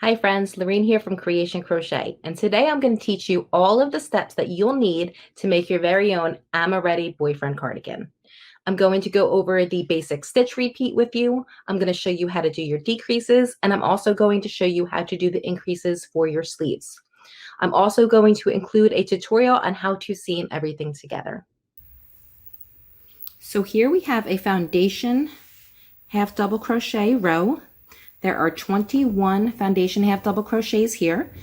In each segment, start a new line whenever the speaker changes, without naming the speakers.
Hi friends, Lorene here from Creation Crochet, and today I'm going to teach you all of the steps that you'll need to make your very own Amaretti boyfriend cardigan. I'm going to go over the basic stitch repeat with you. I'm going to show you how to do your decreases, and I'm also going to show you how to do the increases for your sleeves. I'm also going to include a tutorial on how to seam everything together. So here we have a foundation half double crochet row. There are 21 foundation half double crochets here,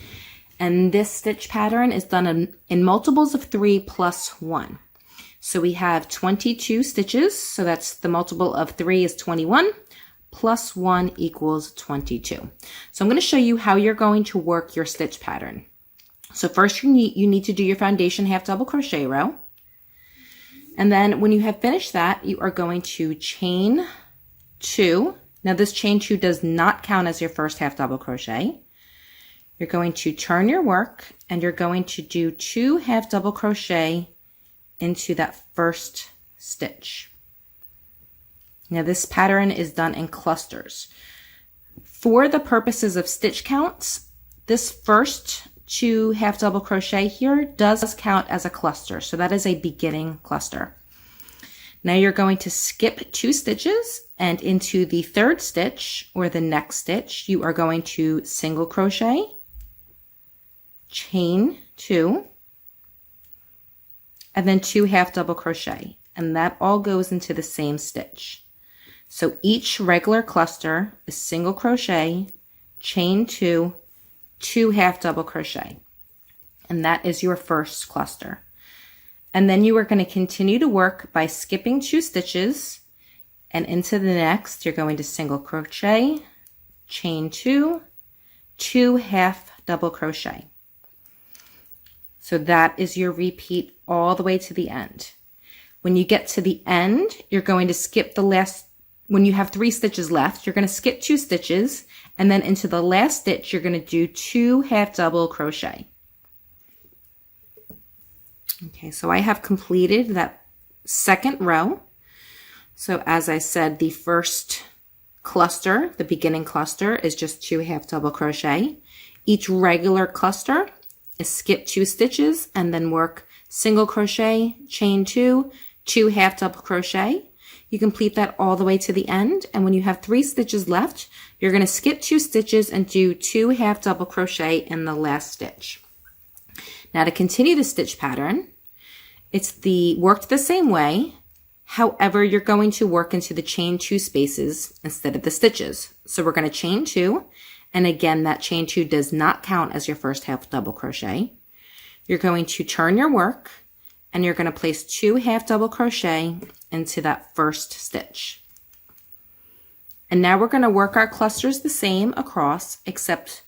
and this stitch pattern is done in multiples of 3 plus 1. So we have 22 stitches, so that's the multiple of 3 is 21, plus 1 equals 22. So I'm going to show you how you're going to work your stitch pattern. So first you need to do your foundation half double crochet row, and then when you have finished that, you are going to chain 2. Now this chain 2 does not count as your first half double crochet. You're going to turn your work and you're going to do 2 half double crochet into that first stitch. Now this pattern is done in clusters. For the purposes of stitch counts, this first 2 half double crochet here does count as a cluster. So that is a beginning cluster. Now you're going to skip 2 stitches, and into the third stitch or the next stitch, you are going to single crochet, chain 2, and then 2 half double crochet, and that all goes into the same stitch. So each regular cluster is single crochet, chain 2, 2 half double crochet, and that is your first cluster. And then you are going to continue to work by skipping 2 stitches, and into the next you're going to single crochet, chain 2, 2 half double crochet. So that is your repeat all the way to the end. When you get to the end, you're going to skip the last, when you have 3 stitches left, you're going to skip 2 stitches, and then into the last stitch you're going to do 2 half double crochet. Okay, so I have completed that second row. So as I said, the first cluster, the beginning cluster, is just 2 half double crochet. Each regular cluster is skip 2 stitches and then work single crochet, chain 2, 2 half double crochet. You complete that all the way to the end, and when you have 3 stitches left, you're going to skip 2 stitches and do 2 half double crochet in the last stitch. Now to continue the stitch pattern, it's worked the same way. However, you're going to work into the chain 2 spaces instead of the stitches. So we're going to chain 2, and again, that chain 2 does not count as your first half double crochet. You're going to turn your work, and you're going to place 2 half double crochet into that first stitch. And now we're going to work our clusters the same across, except,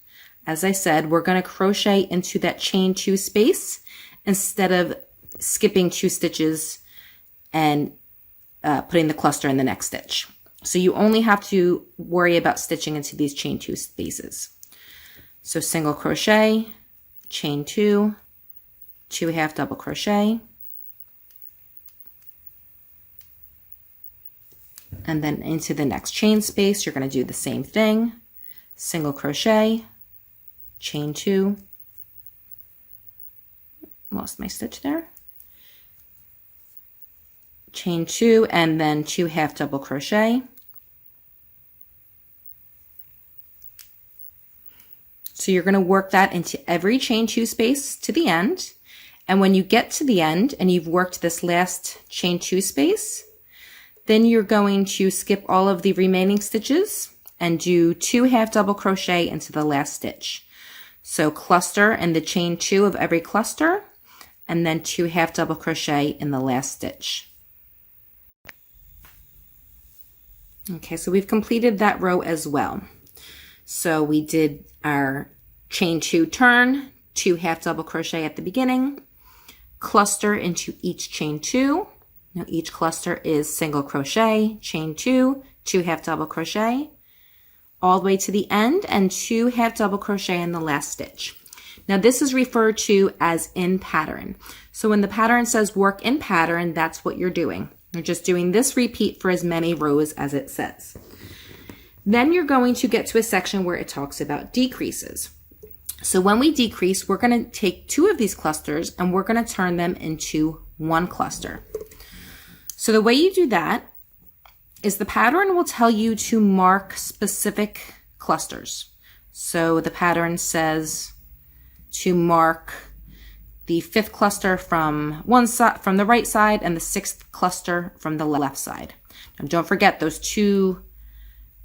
as I said, we're going to crochet into that chain 2 space instead of skipping 2 stitches and putting the cluster in the next stitch. So you only have to worry about stitching into these chain 2 spaces. So single crochet, chain 2, 2 half double crochet, and then into the next chain space you're going to do the same thing, single crochet, chain 2, lost my stitch there, chain 2, and then 2 half double crochet. So you're going to work that into every chain 2 space to the end, and when you get to the end and you've worked this last chain 2 space, then you're going to skip all of the remaining stitches and do 2 half double crochet into the last stitch. So cluster in the chain 2 of every cluster, and then 2 half double crochet in the last stitch. Okay, so we've completed that row as well. So we did our chain 2 turn, 2 half double crochet at the beginning, cluster into each chain 2. Now each cluster is single crochet, chain 2, 2 half double crochet, all the way to the end, and 2 half double crochet in the last stitch. Now this is referred to as in pattern. So when the pattern says work in pattern, that's what you're doing. You're just doing this repeat for as many rows as it says. Then you're going to get to a section where it talks about decreases. So when we decrease, we're going to take 2 of these clusters and we're going to turn them into 1 cluster. So the way you do that is the pattern will tell you to mark specific clusters. So the pattern says to mark the 5th cluster from one side, from the right side, and the 6th cluster from the left side. Now don't forget those 2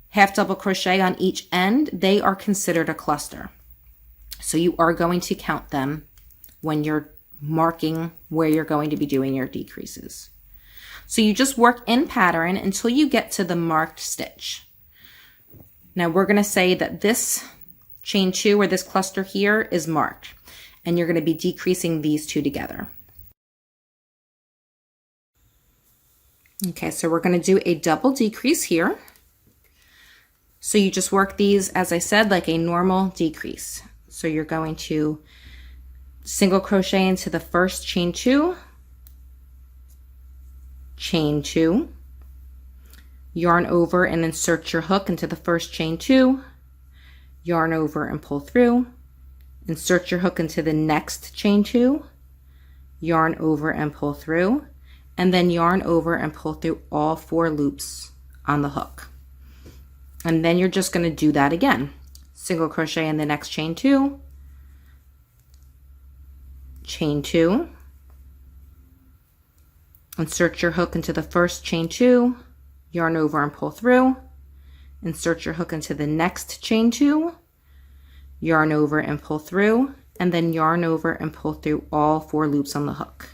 half double crochet on each end, they are considered a cluster. So you are going to count them when you're marking where you're going to be doing your decreases. So you just work in pattern until you get to the marked stitch. Now we're going to say that this chain 2 or this cluster here is marked, and you're going to be decreasing these 2 together. Okay, so we're going to do a double decrease here. So you just work these, as I said, like a normal decrease. So you're going to single crochet into the first chain 2, chain 2, yarn over and insert your hook into the first chain 2, yarn over and pull through, insert your hook into the next chain 2, yarn over and pull through, and then yarn over and pull through all 4 loops on the hook. And then you're just going to do that again. Single crochet in the next chain 2, chain 2, insert your hook into the first chain 2, yarn over and pull through, insert your hook into the next chain 2, yarn over and pull through, and then yarn over and pull through all 4 loops on the hook.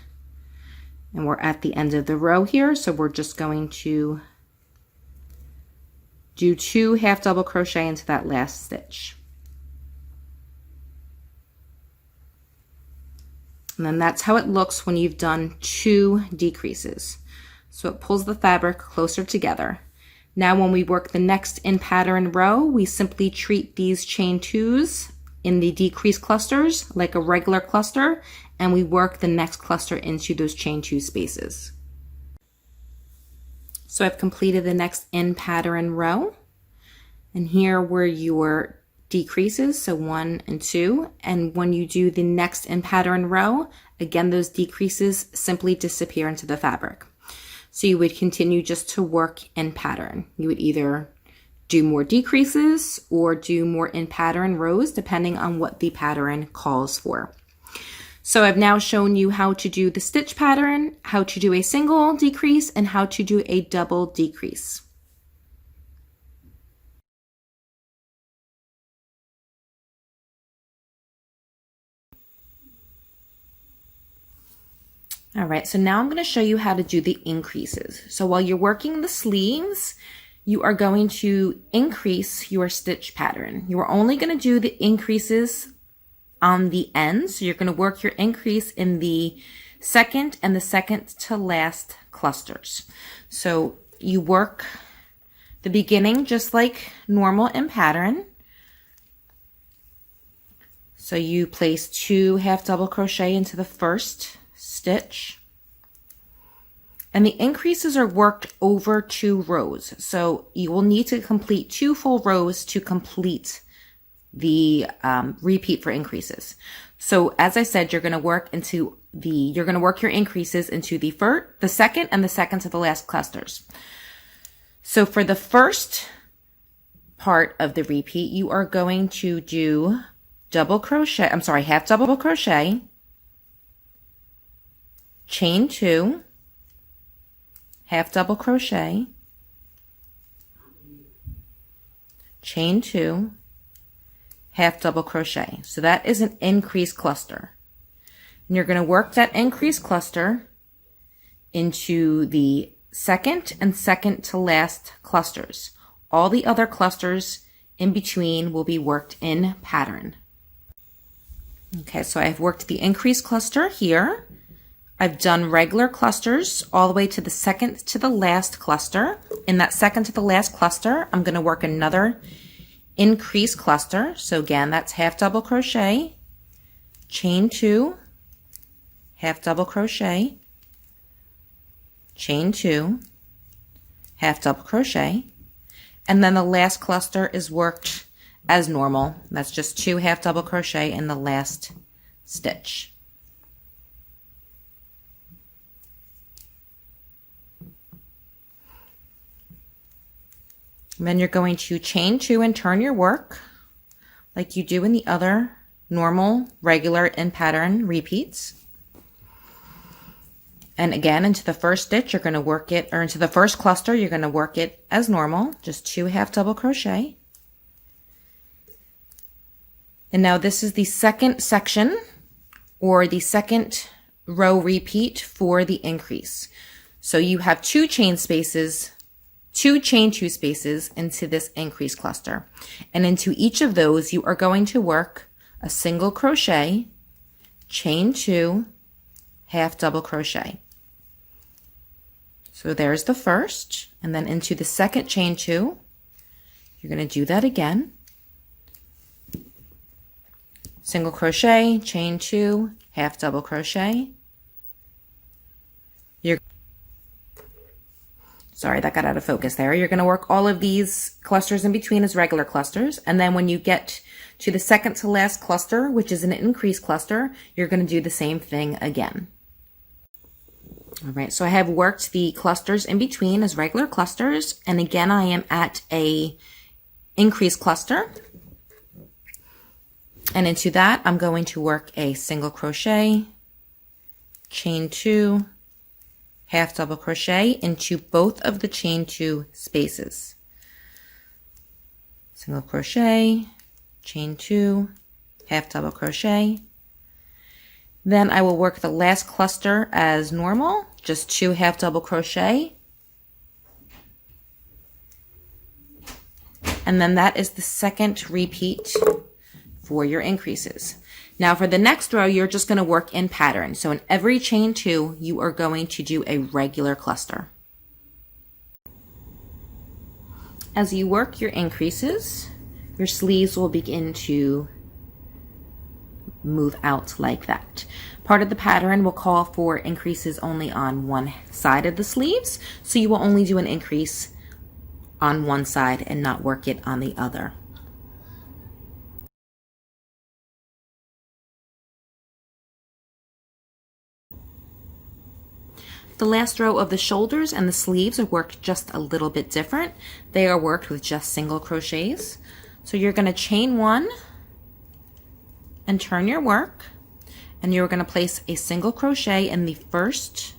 And we're at the end of the row here, so we're just going to do 2 half double crochet into that last stitch. And then that's how it looks when you've done 2 decreases. So it pulls the fabric closer together. Now when we work the next in pattern row, we simply treat these chain 2s in the decrease clusters like a regular cluster, and we work the next cluster into those chain 2 spaces. So I've completed the next in pattern row, and here were your decreases, so 1 and 2, and when you do the next in pattern row, again those decreases simply disappear into the fabric. So you would continue just to work in pattern. You would either do more decreases or do more in pattern rows depending on what the pattern calls for. So I've now shown you how to do the stitch pattern, how to do a single decrease, and how to do a double decrease. All right, so now I'm going to show you how to do the increases. So while you're working the sleeves, you are going to increase your stitch pattern. You are only going to do the increases on the ends. So you're going to work your increase in the second and the second to last clusters. So you work the beginning just like normal in pattern. So you place 2 half double crochet into the first stitch, and the increases are worked over 2 rows. So you will need to complete 2 full rows to complete the repeat for increases. So as I said, you're going to work your increases into the first, the second, and the second to the last clusters. So for the first part of the repeat, you are going to do half double crochet, chain 2, half double crochet, chain 2, half double crochet. So that is an increase cluster. And you're going to work that increase cluster into the second and second to last clusters. All the other clusters in between will be worked in pattern. Okay, so I've worked the increase cluster here. I've done regular clusters all the way to the second to the last cluster. In that second to the last cluster, I'm going to work another increase cluster. So again, that's half double crochet, chain 2, half double crochet, chain 2, half double crochet, And then the last cluster is worked as normal. That's just 2 half double crochet in the last stitch. And then you're going to chain 2 and turn your work like you do in the other normal, regular in pattern repeats. And again, into the first stitch, you're going to work it, or into the first cluster, you're going to work it as normal, just 2 half double crochet. And now this is the second section, or the second row repeat for the increase. So you have 2 chain spaces, 2 chain 2 spaces into this increase cluster. And into each of those, you are going to work a single crochet, chain 2, half double crochet. So there's the first, and then into the second chain 2, you're going to do that again. Single crochet, chain 2, half double crochet. Sorry, that got out of focus there. You're going to work all of these clusters in between as regular clusters, and then when you get to the second to last cluster, which is an increase cluster, you're going to do the same thing again. All right, so I have worked the clusters in between as regular clusters, and again I am at a increase cluster, and into that I'm going to work a single crochet, chain 2, half double crochet into both of the chain 2 spaces. Single crochet, chain 2, half double crochet. Then I will work the last cluster as normal, just 2 half double crochet. And then that is the second repeat for your increases. Now for the next row, you're just going to work in pattern. So in every chain 2, you are going to do a regular cluster. As you work your increases, your sleeves will begin to move out like that. Part of the pattern will call for increases only on one side of the sleeves, so you will only do an increase on one side and not work it on the other. The last row of the shoulders and the sleeves are worked just a little bit different. They are worked with just single crochets. So you're going to chain 1 and turn your work, and you're going to place a single crochet in the first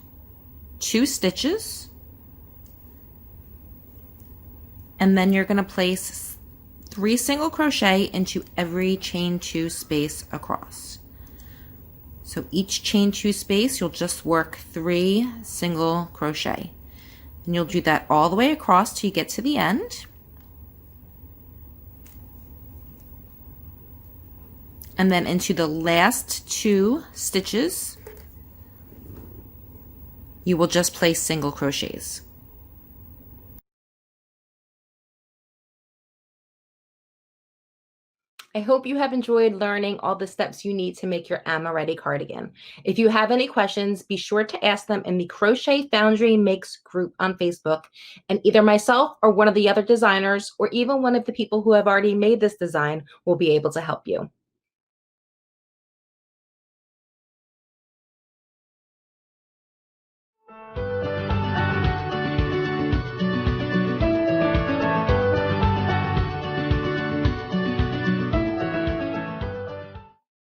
2 stitches, and then you're going to place 3 single crochet into every chain 2 space across. So each chain 2 space, you'll just work 3 single crochet, and you'll do that all the way across till you get to the end. And then into the last 2 stitches, you will just place single crochets. I hope you have enjoyed learning all the steps you need to make your Amaretti cardigan. If you have any questions, be sure to ask them in the Crochet Foundry Makes group on Facebook, and either myself or one of the other designers, or even one of the people who have already made this design, will be able to help you.